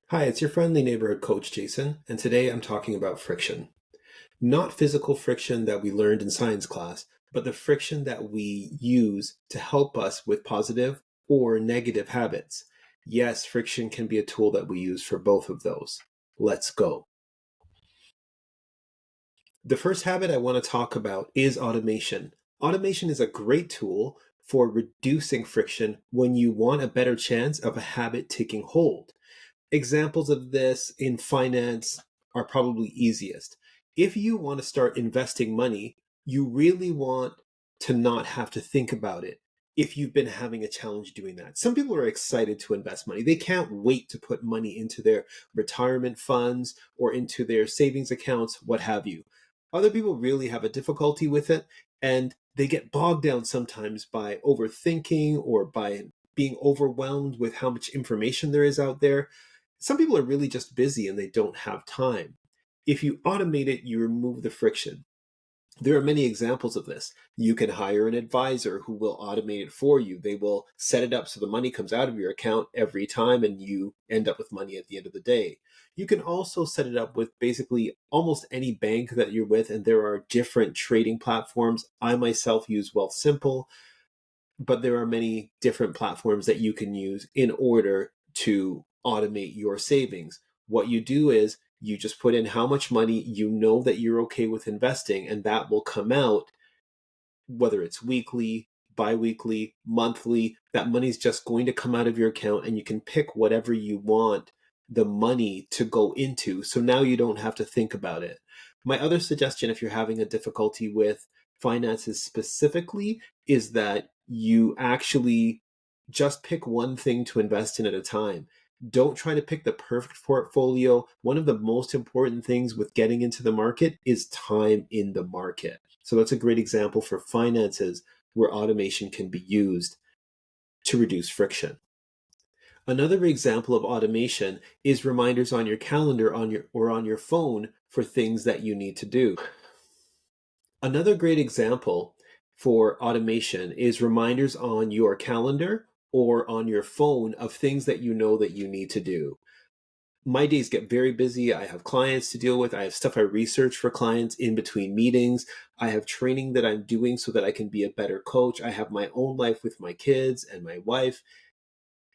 Hi, it's your friendly neighborhood coach, Jason, and today I'm talking about friction. Not physical friction that we learned in science class, but the friction that we use to help us with positive or negative habits. Yes, friction can be a tool that we use for both of those. Let's go. The first habit I want to talk about is automation. Automation is a great tool for reducing friction when you want a better chance of a habit taking hold. Examples of this in finance are probably easiest. If you want to start investing money, you really want to not have to think about it if you've been having a challenge doing that. Some people are excited to invest money. They can't wait to put money into their retirement funds or into their savings accounts, what have you. Other people really have a difficulty with it, and they get bogged down sometimes by overthinking or by being overwhelmed with how much information there is out there. Some people are really just busy and they don't have time. If you automate it, you remove the friction. There are many examples of this. You can hire an advisor who will automate it for you. They will set it up so the money comes out of your account every time and you end up with money at the end of the day. You can also set it up with basically almost any bank that you're with, and there are different trading platforms. I myself use Wealth Simple, but there are many different platforms that you can use in order to automate your savings. What you do is you just put in how much money you know that you're okay with investing, and that will come out, whether it's weekly, bi-weekly, monthly. That money's just going to come out of your account, and you can pick whatever you want the money to go into. So now you don't have to think about it. My other suggestion, if you're having a difficulty with finances specifically, is that you actually just pick one thing to invest in at a time. Don't try to pick the perfect portfolio. One of the most important things with getting into the market is time in the market. So that's a great example for finances where automation can be used to reduce friction. Another example of automation is reminders on your calendar on your phone for things that you need to do. Another great example for automation is reminders on your calendar or on your phone of things that you know that you need to do. My days get very busy. I have clients to deal with. I have stuff I research for clients in between meetings. I have training that I'm doing so that I can be a better coach. I have my own life with my kids and my wife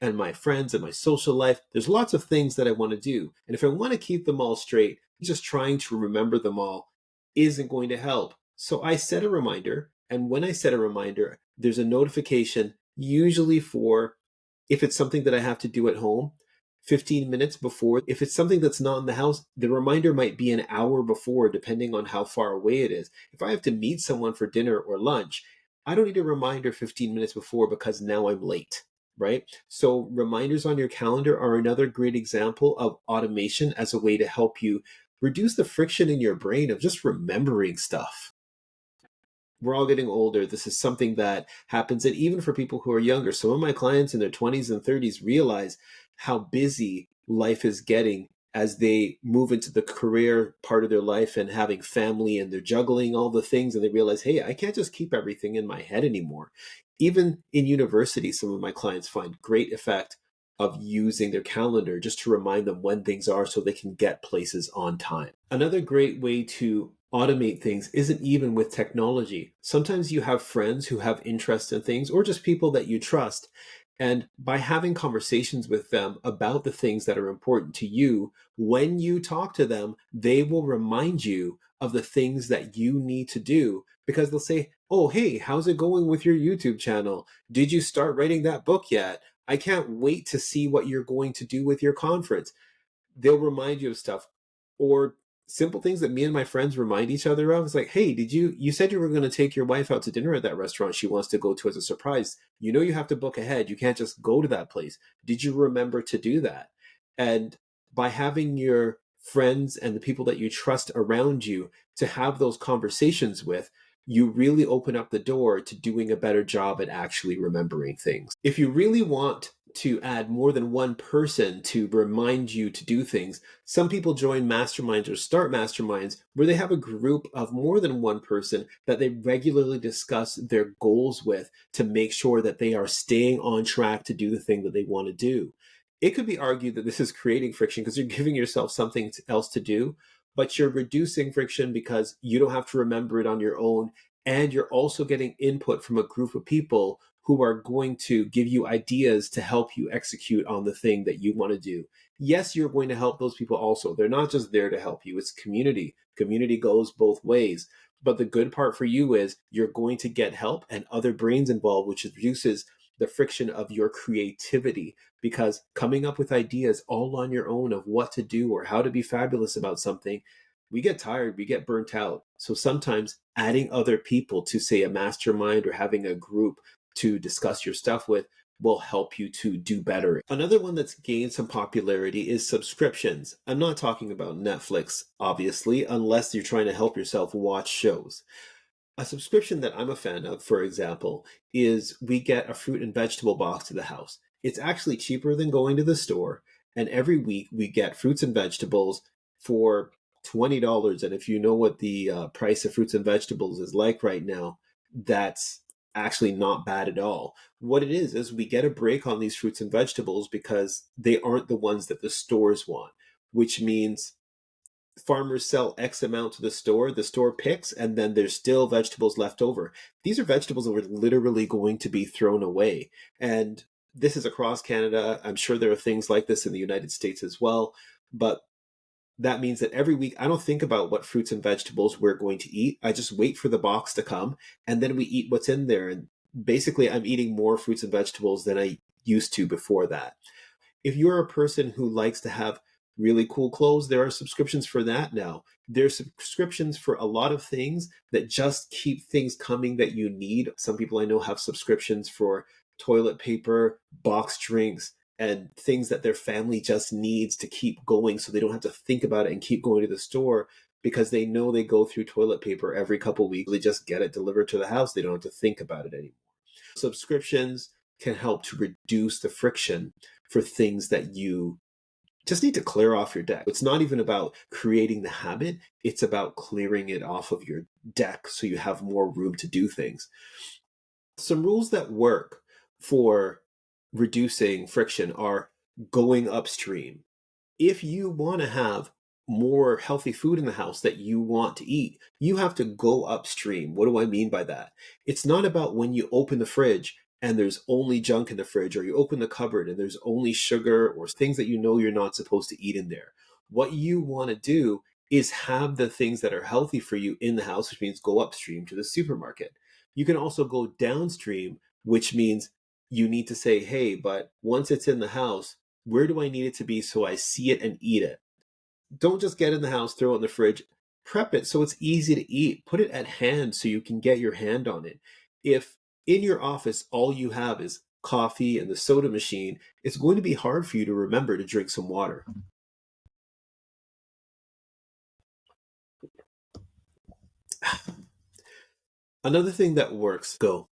and my friends and my social life. There's lots of things that I want to do. And if I want to keep them all straight, just trying to remember them all isn't going to help. So I set a reminder. And when I set a reminder, there's a notification, usually for if it's something that I have to do at home, 15 minutes before. If it's something that's not in the house, the reminder might be an hour before, depending on how far away it is. If I have to meet someone for dinner or lunch, I don't need a reminder 15 minutes before because now I'm late, right? So reminders on your calendar are another great example of automation as a way to help you reduce the friction in your brain of just remembering stuff. We're all getting older. This is something that happens, and even for people who are younger. Some of my clients in their 20s and 30s realize how busy life is getting as they move into the career part of their life and having family, and they're juggling all the things, and they realize, hey, I can't just keep everything in my head anymore. Even in university, some of my clients find great effect of using their calendar just to remind them when things are so they can get places on time. Another great way to automate things isn't even with technology. Sometimes you have friends who have interest in things or just people that you trust. And by having conversations with them about the things that are important to you, when you talk to them, they will remind you of the things that you need to do because they'll say, oh, hey, how's it going with your YouTube channel? Did you start writing that book yet? I can't wait to see what you're going to do with your conference. They'll remind you of stuff. Or simple things that me and my friends remind each other of. It's like, hey, you said you were going to take your wife out to dinner at that restaurant she wants to go to as a surprise. You know you have to book ahead. You can't just go to that place. Did you remember to do that? And by having your friends and the people that you trust around you to have those conversations with, you really open up the door to doing a better job at actually remembering things. If you really want to add more than one person to remind you to do things, some people join masterminds or start masterminds where they have a group of more than one person that they regularly discuss their goals with to make sure that they are staying on track to do the thing that they want to do. It could be argued that this is creating friction because you're giving yourself something else to do, but you're reducing friction because you don't have to remember it on your own. And you're also getting input from a group of people who are going to give you ideas to help you execute on the thing that you want to do. Yes, you're going to help those people also. They're not just there to help you, it's community. Community goes both ways. But the good part for you is you're going to get help and other brains involved, which reduces the friction of your creativity, because coming up with ideas all on your own of what to do or how to be fabulous about something, we get tired, we get burnt out. So sometimes adding other people to, say, a mastermind or having a group to discuss your stuff with will help you to do better. Another one that's gained some popularity is subscriptions. I'm not talking about Netflix, obviously, unless you're trying to help yourself watch shows. A subscription that I'm a fan of, for example, is we get a fruit and vegetable box to the house. It's actually cheaper than going to the store. And every week we get fruits and vegetables for $20. And if you know what the price of fruits and vegetables is like right now, that's actually not bad at all. What it is we get a break on these fruits and vegetables because they aren't the ones that the stores want, which means farmers sell X amount to the store picks, and then there's still vegetables left over. These are vegetables that were literally going to be thrown away. And this is across Canada. I'm sure there are things like this in the United States as well. But that means that every week I don't think about what fruits and vegetables we're going to eat. I just wait for the box to come and then we eat what's in there. And basically, I'm eating more fruits and vegetables than I used to before that. If you're a person who likes to have really cool clothes, there are subscriptions for that now. There's subscriptions for a lot of things that just keep things coming that you need. Some people I know have subscriptions for toilet paper, box drinks, and things that their family just needs to keep going so they don't have to think about it and keep going to the store, because they know they go through toilet paper every couple of weeks. They just get it delivered to the house. They don't have to think about it anymore. Subscriptions can help to reduce the friction for things that you just need to clear off your deck. It's not even about creating the habit, it's about clearing it off of your deck so you have more room to do things. Some rules that work for reducing friction are going upstream. If you want to have more healthy food in the house that you want to eat, you have to go upstream. What do I mean by that? It's not about when you open the fridge and there's only junk in the fridge, or you open the cupboard and there's only sugar or things that you know you're not supposed to eat in there. What you want to do is have the things that are healthy for you in the house, which means go upstream to the supermarket. You can also go downstream, which means you need to say, hey, but once it's in the house, where do I need it to be so I see it and eat it? Don't just get in the house, throw it in the fridge. Prep it so it's easy to eat. Put it at hand so you can get your hand on it. If in your office all you have is coffee and the soda machine, it's going to be hard for you to remember to drink some water. Another thing that works, go,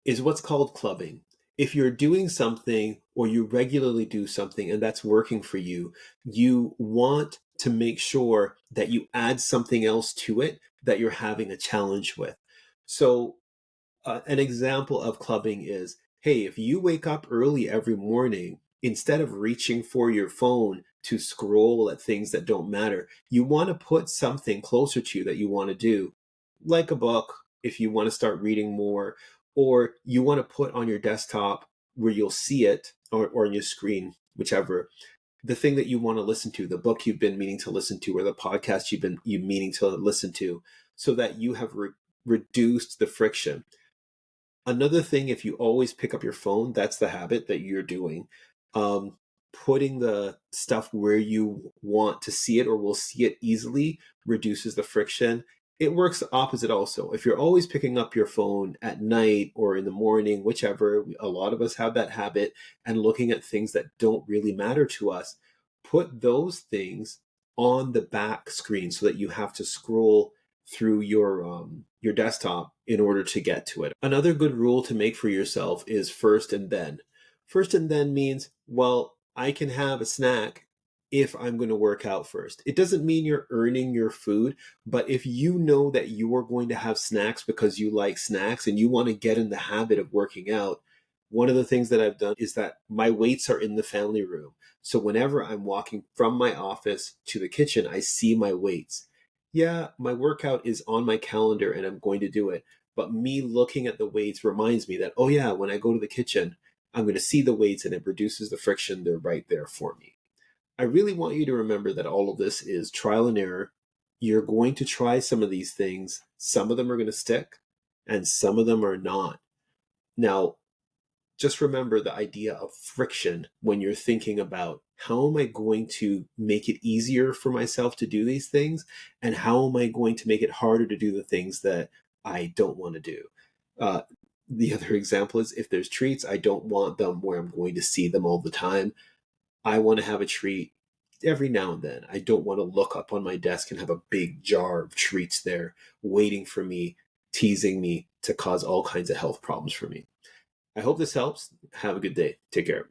is what's called clubbing. If you're doing something or you regularly do something and that's working for you, you want to make sure that you add something else to it that you're having a challenge with. So, an example of clubbing is, hey, if you wake up early every morning, instead of reaching for your phone to scroll at things that don't matter, you want to put something closer to you that you want to do, like a book, if you want to start reading more, or you want to put on your desktop where you'll see it, or on your screen, whichever, the thing that you want to listen to, the book you've been meaning to listen to, or the podcast you meaning to listen to, so that you have reduced the friction. Another thing, if you always pick up your phone, that's the habit that you're doing. Um, Putting the stuff where you want to see it or will see it easily reduces the friction. It works the opposite also. If you're always picking up your phone at night or in the morning, whichever, a lot of us have that habit, and looking at things that don't really matter to us, put those things on the back screen so that you have to scroll through your desktop in order to get to it. Another good rule to make for yourself is first and then. First and then means, well, I can have a snack if I'm going to work out first. It doesn't mean you're earning your food, but if you know that you are going to have snacks because you like snacks and you want to get in the habit of working out, One of the things that I've done is that my weights are in the family room. So whenever I'm walking from my office to the kitchen, I see my weights. Yeah, my workout is on my calendar and I'm going to do it. But me looking at the weights reminds me that, oh yeah, when I go to the kitchen, I'm going to see the weights and it reduces the friction. They're right there for me. I really want you to remember that all of this is trial and error. You're going to try some of these things. Some of them are going to stick and some of them are not. Now, just remember the idea of friction when you're thinking about how am I going to make it easier for myself to do these things, and how am I going to make it harder to do the things that I don't want to do. Uh, the other example is if there's treats, I don't want them where I'm going to see them all the time. I want to have a treat every now and then. I don't want to look up on my desk and have a big jar of treats there waiting for me, teasing me to cause all kinds of health problems for me. I hope this helps. Have a good day. Take care.